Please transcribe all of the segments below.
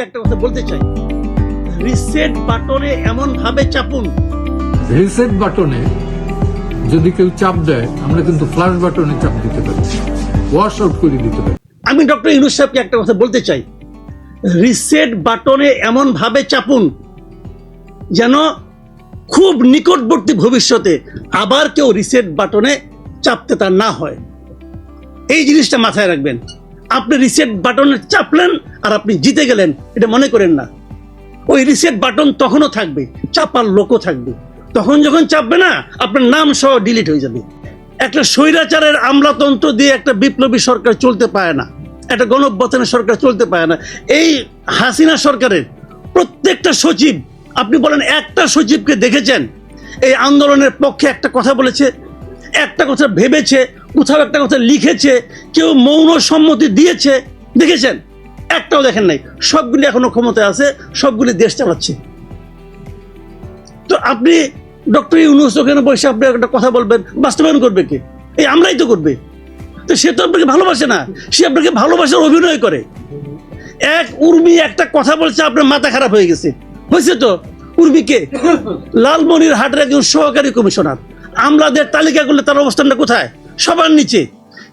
একটা কথা বলতে চাই, রিসেট বাটনে এমন ভাবে চাপুন। রিসেট বাটনে যদি কেউ চাপ দেয়, আমরা কিন্তু ফ্ল্যাশ বাটনে চাপ দিতে পারি, ওয়াশ আউট করে দিতে পারি। আমি ডক্টর ইউনূস সাহেবকে একটা কথা বলতে চাই, রিসেট বাটনে এমন ভাবে চাপুন যেন খুব নিকটবর্তী ভবিষ্যতে আবার কেউ রিসেট বাটনে চাপতে তার না হয়। এই জিনিসটা মাথায় রাখবেন। আপনি রিসেট বাটনে চাপলেন আর আপনি জিতে গেলেন, এটা মনে করেন না। ওই রিসেট বাটন তখনও থাকবে, চাপার লোকও থাকবে। তখন যখন চাপবে না, আপনার নাম সহ ডিলিট হয়ে যাবে। একটা স্বৈরাচারের আমলাতন্ত্র দিয়ে একটা বিপ্লবী সরকার চলতে পারে না, একটা গণঅভ্যুত্থানের সরকার চলতে পারে না। এই হাসিনা সরকারের প্রত্যেকটা সচিব, আপনি বলেন একটা সচিবকে দেখেছেন এই আন্দোলনের পক্ষে একটা কথা বলেছে, একটা কথা ভেবেছে, কোথাও একটা কথা লিখেছে, কেউ মৌন সম্মতি দিয়েছে? দেখেছেন? একটাও দেখেন নাই। সবগুলি এখনো ক্ষমতায় আছে, সবগুলি দেশ চালাচ্ছে। তো আপনি ডক্টর ইউনূস ওখানে বসে আপনি একটা কথা বলবেন, বাস্তবায়ন করবে কে? এই আমরাই তো করবে। তো সে তো আপনাকে ভালোবাসে না, সে আপনাকে ভালোবাসার অভিনয় করে। এক উর্মি একটা কথা বলছে, আপনার মাথা খারাপ হয়ে গেছে। হয়েছে তো? উর্মিকে লালমনিরহাটের একজন সহকারী কমিশনার, আমলাদের তালিকা করলে তার অবস্থানটা কোথায়? সবার নিচে।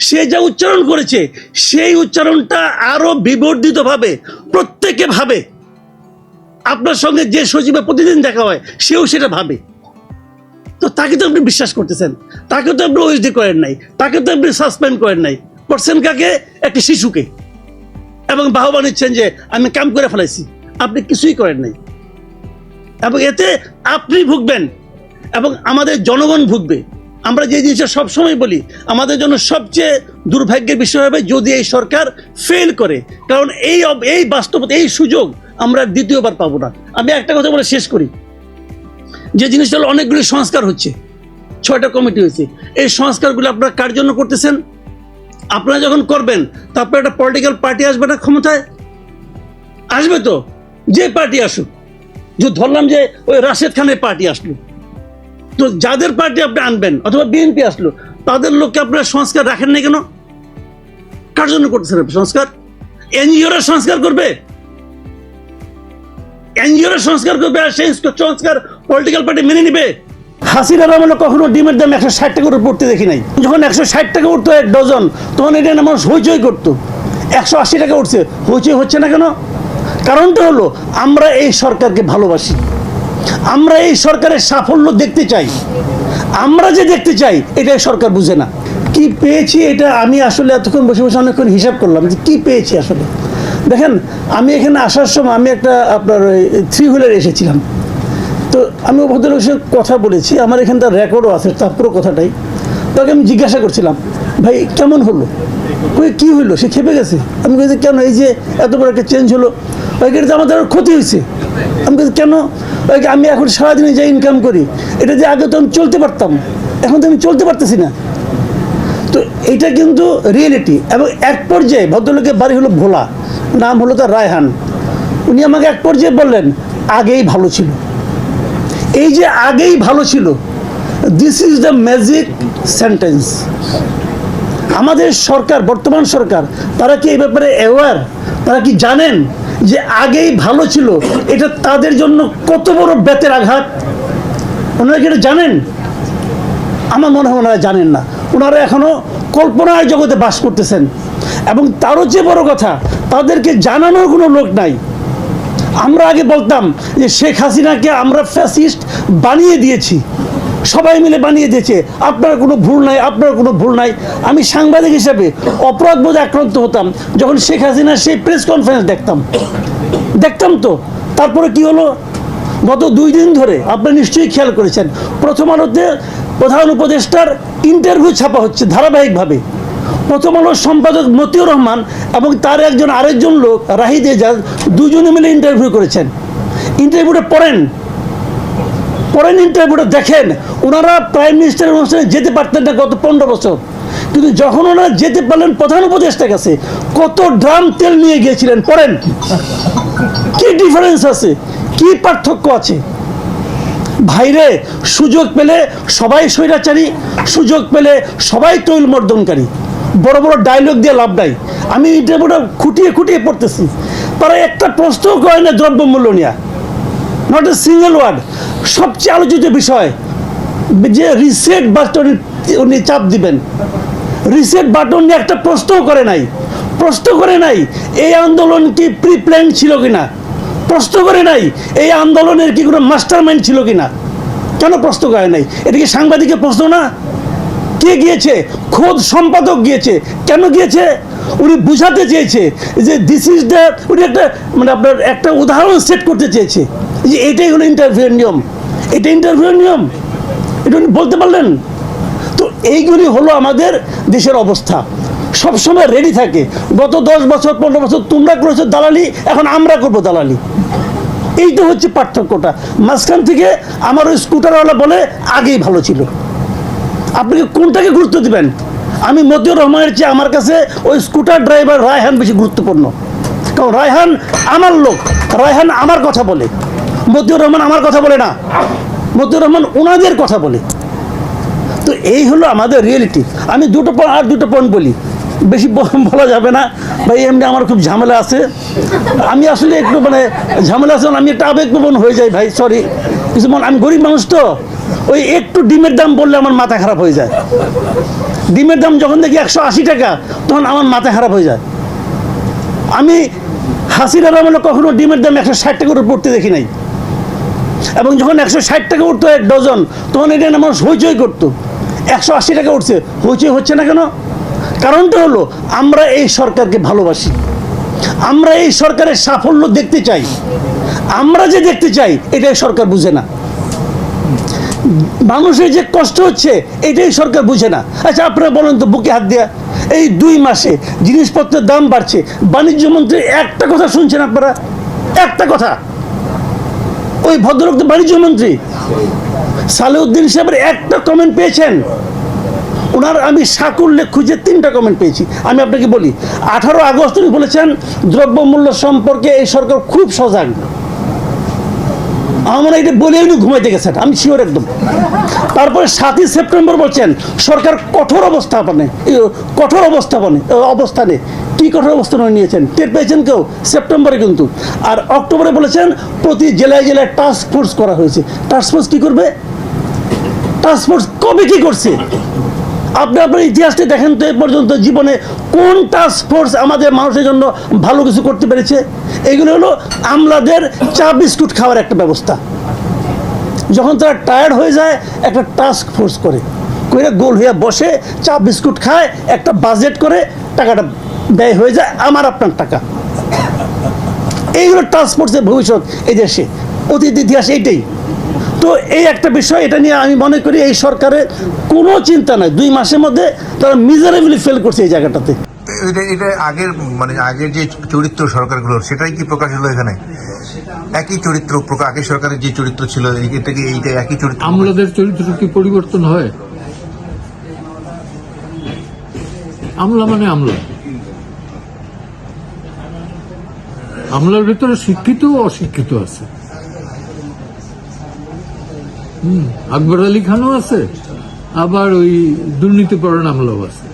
সে যা উচ্চারণ করেছে, সেই উচ্চারণটা আরো বিবর্ধিত ভাবে প্রত্যেকে ভাবে। আপনার সঙ্গে যে সচিবের প্রতিদিন দেখা হয়, সেও সেটা ভাবে। তো তাকে তো আপনি বিশ্বাস করতেছেন, তাকে তো আপনি ওএসডি করেন নাই, তাকে তো আপনি সাসপেন্ড করেন নাই। করছেন কাকে? একটি শিশুকে। এবং বাহবা নিচ্ছেন যে আমি কাম করে ফেলাইছি। আপনি কিছুই করেন নাই, এবং এতে আপনি ভুগবেন এবং আমাদের জনগণ ভুগবে। আমরা যে জিনিসটা সবসময় বলি, আমাদের জন্য সবচেয়ে দুর্ভাগ্যের বিষয় হবে যদি এই সরকার ফেল করে, কারণ এই বাস্তবতা, এই সুযোগ আমরা দ্বিতীয়বার পাবো না। আমি একটা কথা বলে শেষ করি, যে জিনিসটা হলো অনেকগুলি সংস্কার হচ্ছে, 6টা কমিটি হয়েছে। এই সংস্কারগুলো আপনারা কার জন্য করতেছেন? আপনারা যখন করবেন, তারপরে একটা পলিটিক্যাল পার্টি আসবে না ক্ষমতায়? আসবে তো, যে পার্টি আসুক। যে ধরলাম যে ওই রাশেদ খানের পার্টি আসলো, তো যাদের পার্টি আপনি আনবেন, অথবা বিএনপি আসলো, তাদের লোককে আপনারা সংস্কার রাখেন না কেন? কার জন্য করতেছেন সংস্কার? এনজিওরা সংস্কার করবে, এনজিওরা সংস্কার করবে, আর সেই সংস্কার পলিটিক্যাল পার্টি মেনে নিবে? হাসিনার আমলে কখনো ডিমের দাম 160 টাকা করে পড়তে দেখি নাই। যখন 160 টাকা উঠতো এক ডজন, তখন এটা মানুষ হইচই করতো। 180 টাকা উঠছে, হইচই হচ্ছে না কেন? কারণটা হলো আমরা এই সরকারকে ভালোবাসি, আমরা এই সরকারের সাফল্য দেখতে চাই। আমরা যে দেখতে চাই, এটাই সরকার বুঝে না। কি পেয়েছি এটা আমি আসলে এতক্ষণ বসে বসে অনেকক্ষণ হিসাব করলাম যে কি পেয়েছি আসলে। দেখেন, আমি এখানে আসার সময় আমি একটা আপনার ওই 3 হুইলারে এসেছিলাম। তো আমি ভদ্রলোকের সাথে কথা বলেছি, আমার এখানটা রেকর্ডও আছে তার পুরো কথাটাই। তাকে আমি জিজ্ঞাসা করছিলাম, ভাই কেমন হলো? ওই কি হইলো? সে খেপে গেছে। আমি বলছি কেন? এই যে এত বড় একটা চেঞ্জ হলো, ওইখানে আমাদের ক্ষতি হয়েছে। আমি বলছি কেন? আমি এখন সারাদিনে যে ইনকাম করি, এটা যে আগে তো আমি চলতে পারতাম, এখন তো আমি চলতে পারতেছি না। তো এটা কিন্তু রিয়েলিটি। এবং এক পর্যায়ে ভদ্রলোকের বাড়ি হলো ভোলা, নাম হলো তার রায়হান। উনি আমাকে এক পর্যায়ে বললেন, আগেই ভালো ছিল। এই যে আগেই ভালো ছিল, this is the magic sentence. আমাদের সরকার, বর্তমান সরকার, তারা কি এই ব্যাপারে অ্যাওয়ার? তারা কি জানেন যে আগেই ভালো ছিল এটা তাদের জন্য কত বড় বেতের আঘাত? ওনারা কি এটা জানেন? আমার মনে হয় ওনারা জানেন না। ওনারা এখনো কল্পনার জগতে বাস করতেছেন। এবং তারও চেয়ে বড় কথা, তাদেরকে জানানোর কোনো লোক নাই। আমরা আগে বলতাম যে শেখ হাসিনাকে আমরা ফ্যাসিস্ট বানিয়ে দিয়েছি, সবাই মিলে বানিয়ে দিয়েছে, আপনার কোনো ভুল নাই, আপনার কোনো ভুল নাই। আমি সাংবাদিক হিসেবে অপরাধবোধে আক্রান্ত হতাম যখন শেখ হাসিনার সেই প্রেস কনফারেন্স দেখতাম। তো তারপরে কি হলো? গত 2 দিন ধরে আপনারা নিশ্চয়ই খেয়াল করেছেন, প্রথম আলোতে প্রধান উপদেষ্টার ইন্টারভিউ ছাপা হচ্ছে ধারাবাহিকভাবে। প্রথম আলোর সম্পাদক মতিউর রহমান এবং তার আরেকজন লোক রাহিদ এজাজ, দুজনে মিলে ইন্টারভিউ করেছেন। ইন্টারভিউটা পড়েন, ইন্টারভিউটা দেখেন। ওনারা প্রাইম মিনিস্টারের অনুষ্ঠানে যেতে পারতেন না গত 15 বছর, কিন্তু যখন ওনারা যেতে পারলেন প্রধান উপদেষ্টার কাছে, কত ড্রাম তেল নিয়ে গিয়েছিলেন। পড়েন, কি ডিফারেন্স আছে, কি পার্থক্য আছে। ভাইরে, সুযোগ পেলে সবাই স্বৈরাচারী, সুযোগ পেলে সবাই তৈল মর্দনকারী। বড় বড় ডায়লগ দিয়ে লাভ নাই। আমি ইন্টারভিউটা খুঁটিয়ে পড়তেছি। তারা একটা প্রশ্নও করে না দ্রব্যমূল্য নিয়ে, নট এ সিঙ্গেল ওয়ার্ড। সবচেয়ে আলোচিত বিষয় যে রিসেট বাটন উনি চাপ দিবেন, রিসেট বাটন নিয়ে একটা প্রশ্নও করে নাই। প্রশ্ন করে নাই এই আন্দোলন কি প্রি প্ল্যান ছিল কিনা, প্রশ্ন করে নাই এই আন্দোলনের কি কোনো মাস্টার মাইন্ড ছিল কিনা। কেন প্রশ্ন করে নাই? এটা কি সাংবাদিকের প্রশ্ন না? কে গিয়েছে? খোদ সম্পাদক গিয়েছে। কেন গিয়েছে? উনি বুঝাতে চেয়েছে যে দিস ইজ দ্য, উনি একটা মানে আপনার একটা উদাহরণ সেট করতে চেয়েছে যে এটাই হলো ইন্টারভিউর নিয়ম, এটা ইন্টারভিউর নিয়ম, এটা উনি বলতে পারলেন। তো এইগুলি হলো আমাদের দেশের অবস্থা, সবসময় রেডি থাকে। গত 10 বছর 15 বছর তোমরা করেছো দালালি, এখন আমরা করবো দালালি। এই তো হচ্ছে পার্থক্যটা। মাঝখান থেকে আমার ওই স্কুটারওয়ালা বলে আগেই ভালো ছিল। আপনি কোনটাকে গুরুত্ব দিবেন? আমি মতিউর রহমানের চেয়ে আমার কাছে ওই স্কুটার ড্রাইভার রায়হান বেশি গুরুত্বপূর্ণ, কারণ রায়হান আমার লোক, রায়হান আমার কথা বলে। মতিউর রহমান আমার কথা বলে না, মতিউর রহমান ওনাদের কথা বলে। তো এই হলো আমাদের রিয়েলিটি। আমি দুটো পয়েন্ট বলি, বেশি বলা যাবে না ভাই, এমনি আমার খুব ঝামেলা আছে। আমি আসলে একটু মানে ঝামেলা আছে, আমি একটা আবেগপ্রবণ হয়ে যাই ভাই, সরি। কিছু আমি গরিব মানুষ তো, ওই একটু ডিমের দাম বললে আমার মাথা খারাপ হয়ে যায়। ডিমের দাম যখন দেখি 180 টাকা, তখন আমার মাথা খারাপ হয়ে যায়। আমি হাসিনার আমলে কখনো ডিমের দাম 160 টাকা করে পড়তে দেখি নাই, এবং যখন 160 টাকা উঠতো 1 ডজন, তখন এটা না মানুষ হইচই করতো। 180 টাকা উঠছে, হইচই হচ্ছে না কেন? কারণটা হলো আমরা এই সরকারকে ভালোবাসি, আমরা এই সরকারের সাফল্য দেখতে চাই। আমরা যে দেখতে চাই এটাই সরকার বুঝে না। মানুষের যে কষ্ট হচ্ছে এটাই সরকার বুঝে না। আচ্ছা আপনারা বলেন তো, বুকে হাত দেয়া, এই 2 মাসে জিনিসপত্রের দাম বাড়ছে, বাণিজ্য মন্ত্রী একটা কথা শুনছেন আপনারা? একটা কথা। ওই ভদ্রলোক তো বাণিজ্য মন্ত্রী, সালেউদ্দিন সাহেবের একটা কমেন্ট পেয়েছেন? ওনার আমি সাকুল্যে খুঁজে 3টা কমেন্ট পেয়েছি। আমি আপনাকে বলি, 18 আগস্ট উনি বলেছেন দ্রব্যমূল্য সম্পর্কে এই সরকার খুব সজাগ। আমার এটা বলে উনি ঘুমাইতে গেছেন, আমি শিওর একদম। তারপরে 7ই সেপ্টেম্বর বলছেন সরকার কঠোর অবস্থানে কি কঠোর অবস্থান নিয়েছেন টের পেয়েছেন কেউ? সেপ্টেম্বরে কিন্তু। আর অক্টোবরে বলেছেন প্রতি জেলায় জেলায় টাস্ক ফোর্স করা হয়েছে। টাস্ক ফোর্স কি করবে? টাস্ক ফোর্স কবে কি করছে? আপনি আপনার ইতিহাসটা দেখেন তো, এ পর্যন্ত জীবনে কোন টাস্ক ফোর্স আমাদের মানুষের জন্য ভালো কিছু করতে পেরেছে? এগুলো হলো আমলাদের চা বিস্কুট খাওয়ার একটা ব্যবস্থা। যখন তারা টায়ার্ড হয়ে যায় একটা টাস্ক ফোর্স করে গোল হয়ে বসে চা বিস্কুট খায়, একটা বাজেট করে, টাকাটা ব্যয় হয়ে যায় আমার আপনার টাকা। এইগুলো টাস্ক ফোর্সের ভবিষ্যৎ এই দেশে, অতীত ইতিহাস এইটাই। তো এই একটা বিষয়, এটা নিয়ে আমি মনে করি এই সরকারের কোনো চিন্তা নাই। 2 মাসের মধ্যে তারা মিজারেবলি ফেল করছে এই জায়গাটাতে। এটা আগের মানে আগের যে চরিত্র সরকারগুলোর, সেটাই কি প্রকাশ হলো এখানে? একই চরিত্র আগের সরকারের যে চরিত্র ছিল, এটা কি এইটা একই চরিত্র? আমলাদের চরিত্র কি পরিবর্তন হয়? আমলা মানে আমলা, আমলার ভিতরে শিক্ষিত ও অশিক্ষিত আছে। আকবর আলী খানও আছে, আবার ওই দুর্নীতিপরায়ণ আমলাও আছে।